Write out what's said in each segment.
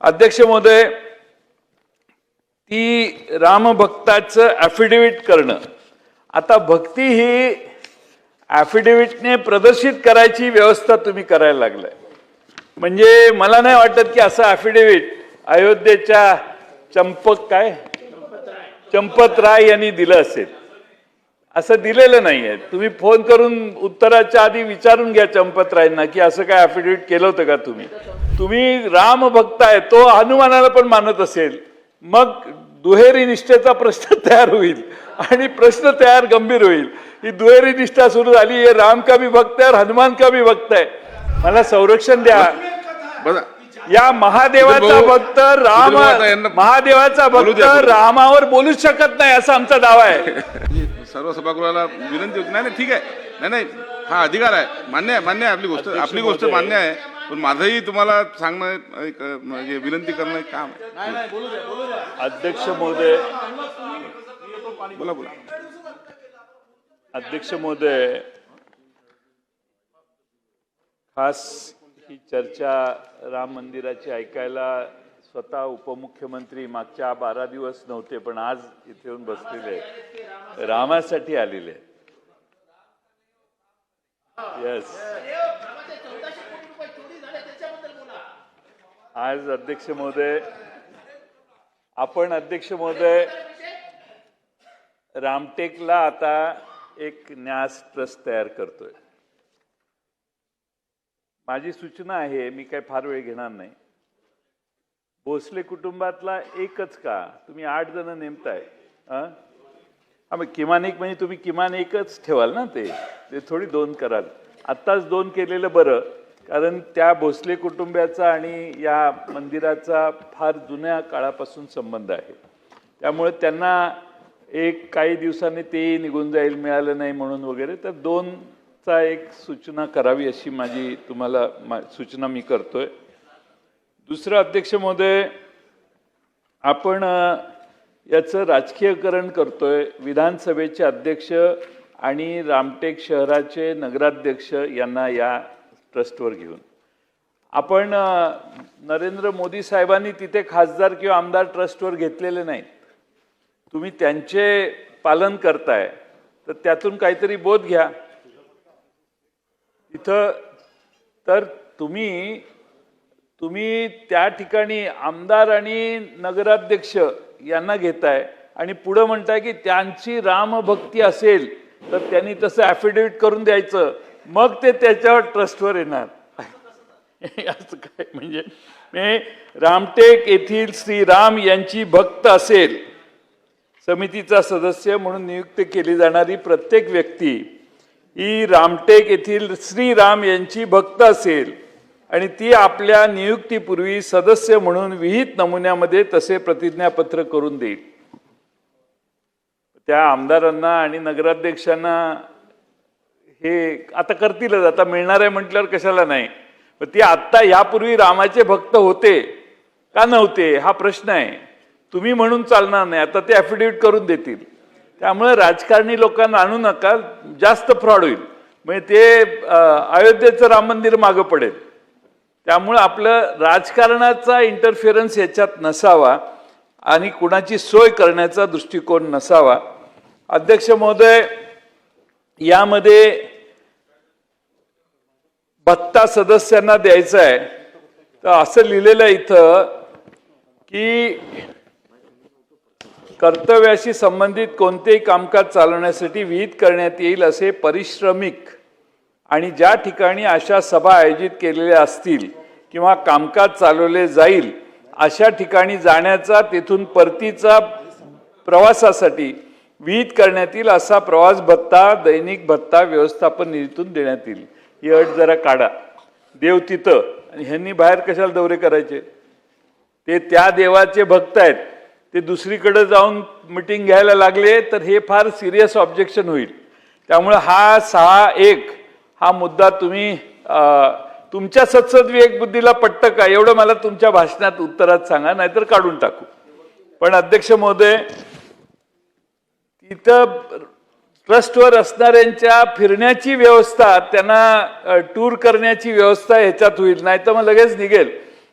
अध्यक्ष महोदय, ती रामभक्ताचं ॲफिडेव्हिट करणं, आता भक्ती ही ॲफिडेव्हिटने प्रदर्शित करायची व्यवस्था तुम्ही करायला लागलाय. म्हणजे मला नाही वाटत की असं ॲफिडेव्हिट अयोध्येच्या चंपतराय यांनी दिलं असेल. असं दिलेलं नाही आहे. तुम्ही फोन करून उत्तराच्या आधी विचारून घ्या चंपतरायांना की असं काय ॲफिडेव्हिट केलं होतं का तुम्ही राम भक्त आहे, तो हनुमानाला पण मानत असेल, मग दुहेरी निष्ठेचा प्रश्न तयार होईल आणि प्रश्न तयार गंभीर होईल. ही दुहेरी निष्ठा सुरू झाली, हे राम का भी भक्त आहे और हनुमान का भी भक्त आहे. मला संरक्षण द्या. या महादेवाचा भक्त राम, महादेवाचा भक्त रामावर बोलूच शकत नाही असा आमचा दावा आहे. सर्व सभागृहाला विनंती होती. नाही ठीक आहे, नाही हा अधिकार आहे, मान्य आहे, आपली गोष्ट मान्य आहे. पण माझंही तुम्हाला सांगणं म्हणजे विनंती करणं एक काम आहे. अध्यक्ष महोदय, बोला. अध्यक्ष महोदय, खास ही चर्चा राम मंदिराची ऐकायला स्वतः उपमुख्यमंत्री मागच्या 12 दिवस नव्हते, पण आज इथे येऊन बसलेले आहेत, रामासाठी आलेले आहेत. यस, आज अध्यक्ष महोदय, आपण अध्यक्ष महोदय रामटेकला आता एक न्यास ट्रस्ट तयार करतोय. माझी सूचना आहे, मी काय फार वेळ घेणार नाही. भोसले कुटुंबातला एकच का, तुम्ही 8 जण नेमताय. मग किमान एक म्हणजे तुम्ही किमान एकच ठेवाल ना, ते थोडी 2 कराल. आत्ताच 2 केलेलं बरं, कारण त्या भोसले कुटुंबाचा आणि या मंदिराचा फार जुन्या काळापासून संबंध आहे. त्यामुळे त्यांना एक काही दिवसांनी ते निघून जाईल, मिळालं नाही म्हणून वगैरे, तर 2चा एक सूचना करावी अशी माझी तुम्हाला सूचना मी करतोय. दुसरं अध्यक्ष महोदय, आपण याचं राजकीयकरण करतोय. विधानसभेचे अध्यक्ष आणि रामटेक शहराचे नगराध्यक्ष यांना या ट्रस्टवर घेऊन आपण नरेंद्र मोदी साहेबांनी तिथे खासदार किंवा आमदार ट्रस्टवर घेतलेले नाहीत. तुम्ही त्यांचे पालन करताय, तर त्यातून काहीतरी बोध घ्या. इथं तर तुम्ही त्या ठिकाणी आमदार आणि नगराध्यक्ष यांना घेताय आणि पुढं म्हणताय की त्यांची रामभक्ती असेल तर त्यांनी तसं ॲफिडेव्हिट करून द्यायचं, मग ते त्याच्यावर ट्रस्टवर येणार. असं काय म्हणजे रामटेक येथील श्रीराम यांची भक्त असेल, समितीचा सदस्य म्हणून नियुक्त केली जाणारी प्रत्येक व्यक्ती ही रामटेक येथील श्रीराम यांची भक्त असेल आणि ती आपल्या नियुक्तीपूर्वी सदस्य म्हणून विहित नमुन्यामध्ये तसे प्रतिज्ञापत्र करून देईल. त्या आमदारांना आणि नगराध्यक्षांना हे आता करतीलच, आता मिळणार आहे म्हटल्यावर कशाला नाही. पण ती आत्ता यापूर्वी रामाचे भक्त होते का नव्हते हा प्रश्न आहे. तुम्ही म्हणून चालणार नाही, आता ते ॲफिडेव्हिट करून देतील. त्यामुळे राजकारणी लोकांना आणू नका, जास्त फ्रॉड होईल. म्हणजे ते अयोध्येचं राम मंदिर मागं पडेल. त्यामुळे आपलं राजकारणाचा इंटरफिअरन्स याच्यात नसावा आणि कुणाची सोय करण्याचा दृष्टिकोन नसावा. अध्यक्ष महोदय, यामध्ये भत्ता सदस्यांना द्यायचा आहे, तर असं लिहिलेलं आहे इथं की कर्तव्याशी संबंधित कोणतेही कामकाज चालवण्यासाठी विहित करण्यात येईल असे परिश्रमिक आणि ज्या ठिकाणी अशा सभा आयोजित केलेल्या असतील किंवा कामकाज चालवले जाईल अशा ठिकाणी जाण्याचा, तेथून परतीचा प्रवासासाठी विहित करण्यात येईल असा प्रवास भत्ता दैनिक भत्ता व्यवस्थापन निधीतून देण्यात येईल. ही अट जरा काढा. देव तिथं आणि ह्यांनी बाहेर कशाला दौरे करायचे. ते त्या देवाचे भक्त आहेत, ते दुसरीकडे जाऊन मिटिंग घ्यायला लागले तर हे फार सिरियस ऑब्जेक्शन होईल. त्यामुळे हा 6-1 हा मुद्दा तुम्ही तुमच्या सत्सद विवेक बुद्धीला पटतं का एवढं मला तुमच्या भाषणात उत्तरात सांगा, नाहीतर काढून टाकू. पण अध्यक्ष महोदय, तिथं ट्रस्टवर असणाऱ्यांच्या फिरण्याची व्यवस्था, त्यांना टूर करण्याची व्यवस्था ह्याच्यात होईल. नाही तर मग लगेच निघेल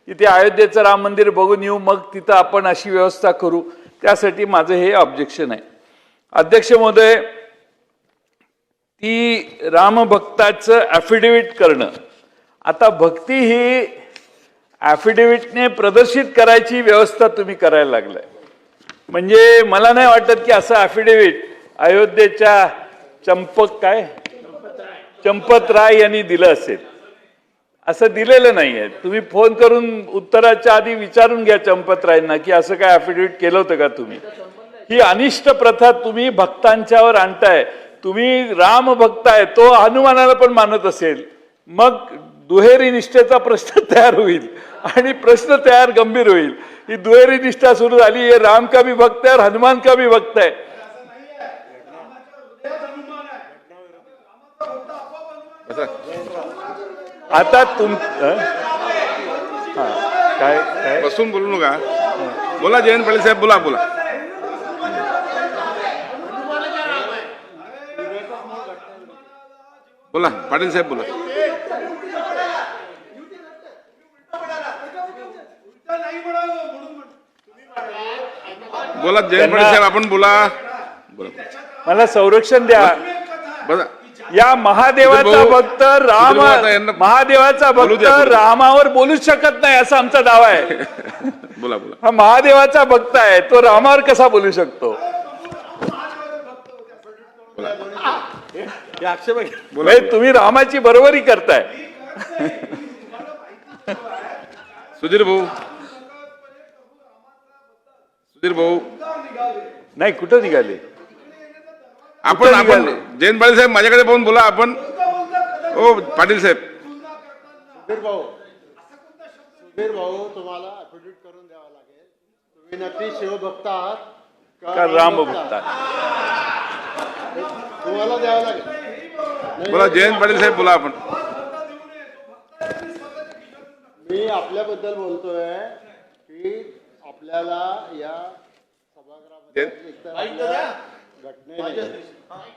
तिथे अयोध्येचं राम मंदिर बघून येऊ, मग तिथं आपण अशी व्यवस्था करू. त्यासाठी माझं हे ऑब्जेक्शन आहे. अध्यक्ष महोदय, ती रामभक्ताचं ॲफिडेव्हिट करणं, आता भक्ती ही ॲफिडेव्हिटने प्रदर्शित करायची व्यवस्था तुम्ही करायला लागलाय. म्हणजे मला नाही वाटत की असं ॲफिडेव्हिट अयोध्येच्या चंपत राय यांनी दिलं असेल. असं दिलेलं नाही आहे. तुम्ही फोन करून उत्तराच्या आधी विचारून घ्या चंपत रायांना की असं काय ॲफिडेव्हिट केलं होतं का तुम्ही. ही अनिष्ट प्रथा तुम्ही भक्तांच्यावर आणताय. तुम्ही राम भक्त आहे, तो हनुमानाला पण मानत असेल, मग दुहेरी निष्ठेचा प्रश्न तयार होईल आणि प्रश्न तयार गंभीर होईल. ही दुहेरी निष्ठा सुरू झाली. हे राम का भी भक्त आहे और हनुमान का भी भक्त आहे. आता काय काय बसून बोलू नका. बोला जयंत पाटील साहेब, बोला बोला. बोला पाटील साहेब, बोला. बोला जयंत पाटील साहेब, आपण बोला. बोला. मला संरक्षण द्या. बघा, या महादेवाचा भक्त राम, महादेवाचा भक्त रामावर बोलूच शकत नाही असा आमचा दावा आहे. बोला बोला. हा महादेवाचा भक्त आहे, तो रामावर कसा बोलू शकतो. तुम्ही रामाची बरोबरी करताय. सुधीर भाऊ, सुधीर भाऊ, नाही कुठं निघाले आपण जयंत पाटील साहेब माझ्याकडे पाहून बोला. आपण ओ पाटील साहेब, सुधीर भाऊ तुम्हाला ॲफिडेव्हिट करून द्यावा लागेल. तुम्ही नक्की शिवभक्त आहात का राम भक्त आहात, तुम्हाला द्यावं लागेल. बोला जयंत पाटील साहेब, बोला. आपण मी आपल्याबद्दल बोलतोय की आपल्याला या सभागृहामध्ये घटनेने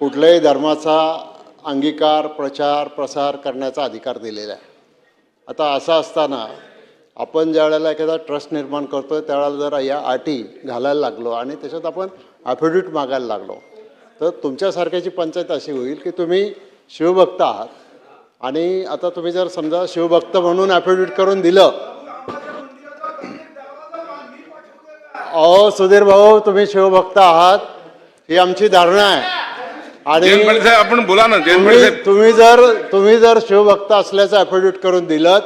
कुठल्याही धर्माचा अंगीकार, प्रचार, प्रसार करण्याचा अधिकार दिलेला आहे. आता असं असताना आपण ज्या वेळेला एखादा ट्रस्ट निर्माण करतोय त्यावेळेला जर या अटी घालायला लागलो आणि त्याच्यात आपण ॲफिडेव्हिट मागायला लागलो तर तुमच्यासारख्याची पंचायत अशी होईल की तुम्ही शिवभक्त आहात आणि आता तुम्ही जर समजा शिवभक्त म्हणून ॲफिडेव्हिट करून दिलं. अहो सुधीर भाऊ, तुम्ही शिवभक्त आहात ही आमची धारणा आहे. आणि जयंत पाटील साहेब, आपण बोला ना. जयंत पाटील साहेब, तुम्ही जर शिवभक्त असल्याचं ॲफिडेव्हिट करून दिलं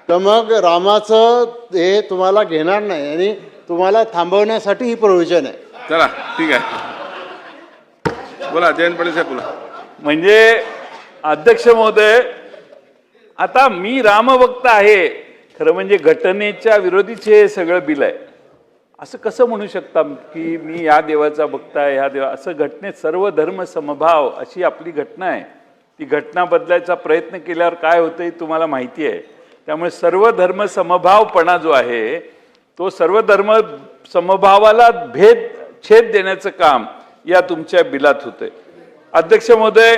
तर मग रामाचं हे तुम्हाला घेणार नाही आणि तुम्हाला थांबवण्यासाठी ही प्रोव्हिजन आहे. चला ठीक आहे. बोला जयंत पाटील साहेब, बोला. म्हणजे अध्यक्ष महोदय, आता मी रामभक्त आहे खरं म्हणजे घटनेच्या विरोधीचे हे सगळं बिल आहे. असं कसं म्हणू शकता की मी या देवाचा भक्त आहे, ह्या देवा, असं घटनेत सर्व धर्म समभाव अशी आपली घटना आहे. ती घटना बदलायचा प्रयत्न केल्यावर काय होतं हे तुम्हाला माहिती आहे. त्यामुळे सर्व धर्म समभावपणा जो आहे तो सर्व धर्म समभावाला छेद देण्याचं काम या तुमच्या बिलात होतंय. अध्यक्ष महोदय,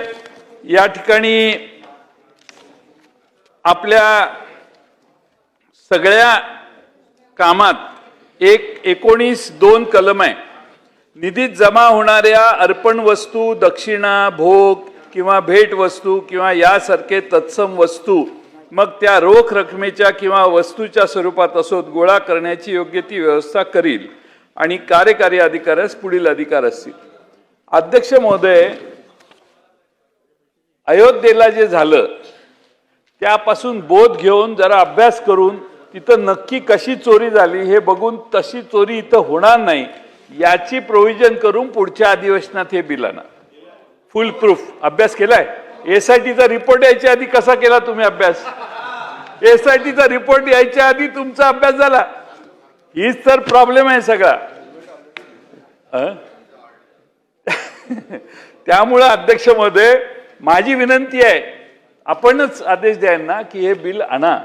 या ठिकाणी आपल्या सगळ्या कामात 19(2) कलम आहे. निधीत जमा होणाऱ्या अर्पण वस्तू, दक्षिणा, भोग किंवा भेट वस्तू किंवा यासारखे तत्सम वस्तू, मग त्या रोख रकमेच्या किंवा वस्तूच्या स्वरूपात असोत, गोळा करण्याची योग्य ती व्यवस्था करील आणि कार्यकारी अधिकाऱ्यास पुढील अधिकार असतील. अध्यक्ष महोदय, अयोध्येला जे झालं त्यापासून बोध घेऊन जरा अभ्यास करून तिथं नक्की कशी चोरी झाली हे बघून तशी चोरी इथं होणार नाही याची प्रोव्हिजन करून पुढच्या अधिवेशनात हे बिल आणा. फुल प्रूफ अभ्यास केलाय. एसआयटीचा रिपोर्ट यायच्या आधी कसा केला तुम्ही अभ्यास? एसआयटीचा रिपोर्ट यायच्या आधी तुमचा अभ्यास झाला. हीच तर प्रॉब्लेम आहे सगळा. त्यामुळे अध्यक्ष महोदय, माझी विनंती आहे, आपणच आदेश द्या ना की हे बिल आणा,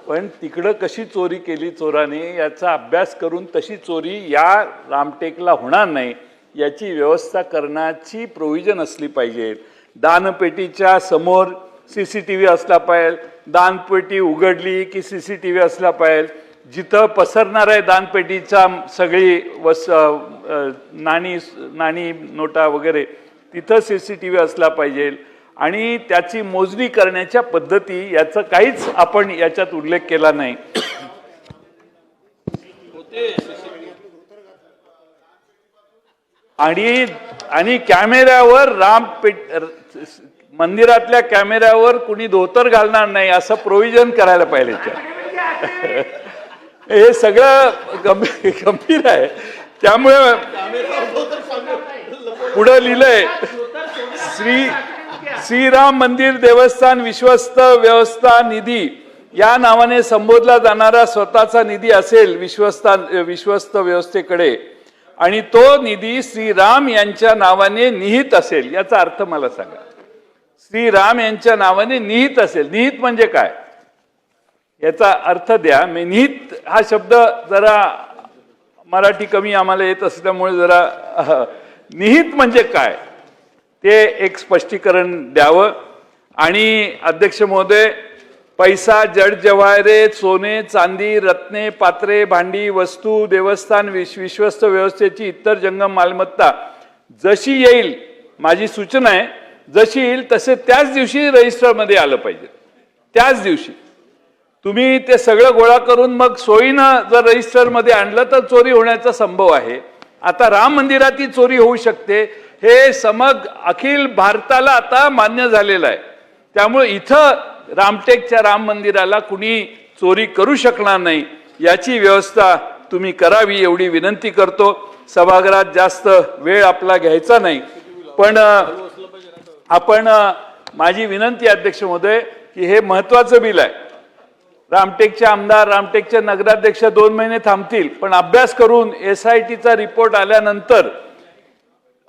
पण तिकडं कशी चोरी केली चोराने याचा अभ्यास करून तशी चोरी या रामटेकला होणार नाही याची व्यवस्था करण्याची प्रोव्हिजन असली पाहिजे. दानपेटीच्या समोर CCTV असला पाहिजे, दानपेटी उघडली की CCTV असला पाहिजे, जिथं पसरणार आहे दानपेटीचा सगळी नाणी नोटा वगैरे तिथं CCTV असला पाहिजे आणि त्याची मोजणी करण्याच्या पद्धती याचं काहीच आपण याच्यात उल्लेख केला नाही. आणि कॅमेऱ्यावर मंदिरातल्या कॅमेऱ्यावर कुणी धोतर घालणार नाही असं प्रोव्हिजन करायला पाहिजे. हे सगळं गंभीर आहे. त्यामुळे पुढे लिहिलंय श्रीराम मंदिर देवस्थान विश्वस्त व्यवस्था निधी या नावाने संबोधला जाणारा स्वतःचा निधी असेल विश्वस्त व्यवस्थेकडे आणि तो निधी श्रीराम यांच्या नावाने निहित असेल. याचा अर्थ मला सांगा. श्रीराम यांच्या नावाने निहित असेल, निहित म्हणजे काय याचा अर्थ द्या. निहित हा शब्द जरा मराठी कमी आम्हाला येत असल्यामुळे जरा निहित म्हणजे काय ते एक स्पष्टीकरण द्यावं. आणि अध्यक्ष महोदय, पैसा, जड जवाहरे, सोने, चांदी, रत्ने, पात्रे, भांडी, वस्तू, देवस्थान विश्वस्त व्यवस्थेची इतर जंगम मालमत्ता जशी येईल, माझी सूचना आहे, जशी येईल तसे त्याच दिवशी रजिस्टरमध्ये आलं पाहिजे. त्याच दिवशी तुम्ही ते सगळं गोळा करून मग सोयीनं जर रजिस्टरमध्ये आणलं तर चोरी होण्याचा संभव आहे. आता राम मंदिरातही चोरी होऊ शकते हे अखिल भारताला आता मान्य झालेलं आहे. त्यामुळे इथं रामटेकच्या राम मंदिराला कुणी चोरी करू शकणार नाही याची व्यवस्था तुम्ही करावी एवढी विनंती करतो. सभागृहात जास्त वेळ आपला घ्यायचा नाही, पण आपण माझी विनंती अध्यक्ष महोदय की हे महत्वाचं बिल आहे. रामटेकचे आमदार, रामटेकचे नगराध्यक्ष 2 महिने थांबतील, पण अभ्यास करून SITचा रिपोर्ट आल्यानंतर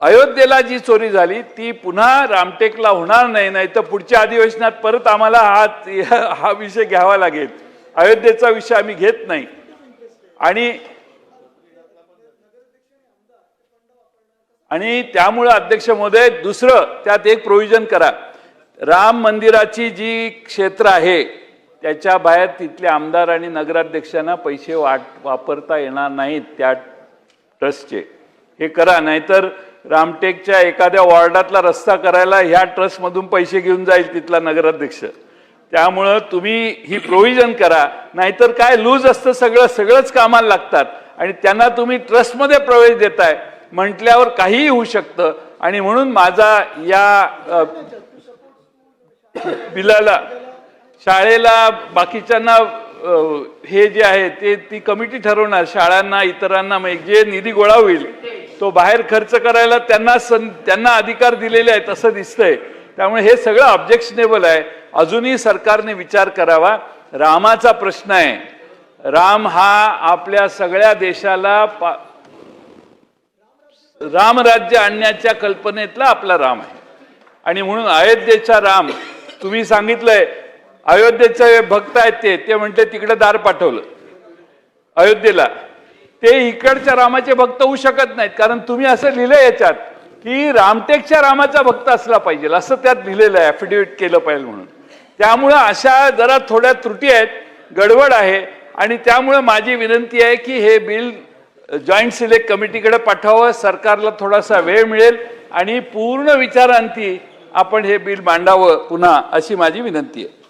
अयोध्येला जी चोरी झाली ती पुन्हा रामटेकला होणार नाही. नाही तर पुढच्या अधिवेशनात परत आम्हाला हा विषय घ्यावा लागेल. अयोध्येचा विषय आम्ही घेत नाही. आणि त्यामुळे अध्यक्ष महोदय दुसरं त्यात एक प्रोव्हिजन करा. राम मंदिराची जी क्षेत्र आहे त्याच्या बाहेर तिथल्या आमदार आणि नगराध्यक्षांना पैसे वापरता येणार नाहीत त्या ट्रस्टचे. हे करा, नाहीतर रामटेकच्या एखाद्या वॉर्डातला रस्ता करायला ह्या ट्रस्टमधून पैसे घेऊन जाईल तिथला नगराध्यक्ष. त्यामुळं तुम्ही ही प्रोव्हिजन करा, नाहीतर काय लूज असतं सगळंच कामाला लागतात आणि त्यांना तुम्ही ट्रस्टमध्ये प्रवेश देताय म्हटल्यावर काहीही होऊ शकतं. आणि म्हणून माझा या बिलाला शाळेला बाकीच्यांना हे जे आहे ते ती कमिटी ठरवणार, शाळांना इतरांना जे निधी गोळा होईल तो बाहेर खर्च करायला त्यांना अधिकार दिलेले आहेत असं दिसतंय. त्यामुळे हे सगळं ऑब्जेक्शनेबल आहे. अजूनही सरकारने विचार करावा. रामाचा प्रश्न आहे. राम हा आपल्या सगळ्या देशाला रामराज्य आणण्याच्या कल्पनेतला आपला राम आहे. आणि म्हणून अयोध्येचा राम तुम्ही सांगितलंय, अयोध्येचे भक्त आहेत ते म्हणते तिकडे दार पाठवलं अयोध्येला, ते इकडच्या रामाचे भक्त होऊ शकत नाहीत. कारण तुम्ही असं लिहिलंय याच्यात की रामटेकच्या रामाचा भक्त असला पाहिजे असं त्यात लिहिलेलं आहे, ऍफिडेव्हिट केलं पाहिजे म्हणून. त्यामुळं अशा जरा थोड्या त्रुटी आहेत, गडबड आहे. आणि त्यामुळे माझी विनंती आहे की हे बिल जॉईंट सिलेक्ट कमिटीकडे पाठवावं. सरकारला थोडासा वेळ मिळेल आणि पूर्ण विचारांती आपण हे बिल मांडावं पुन्हा, अशी माझी विनंती आहे.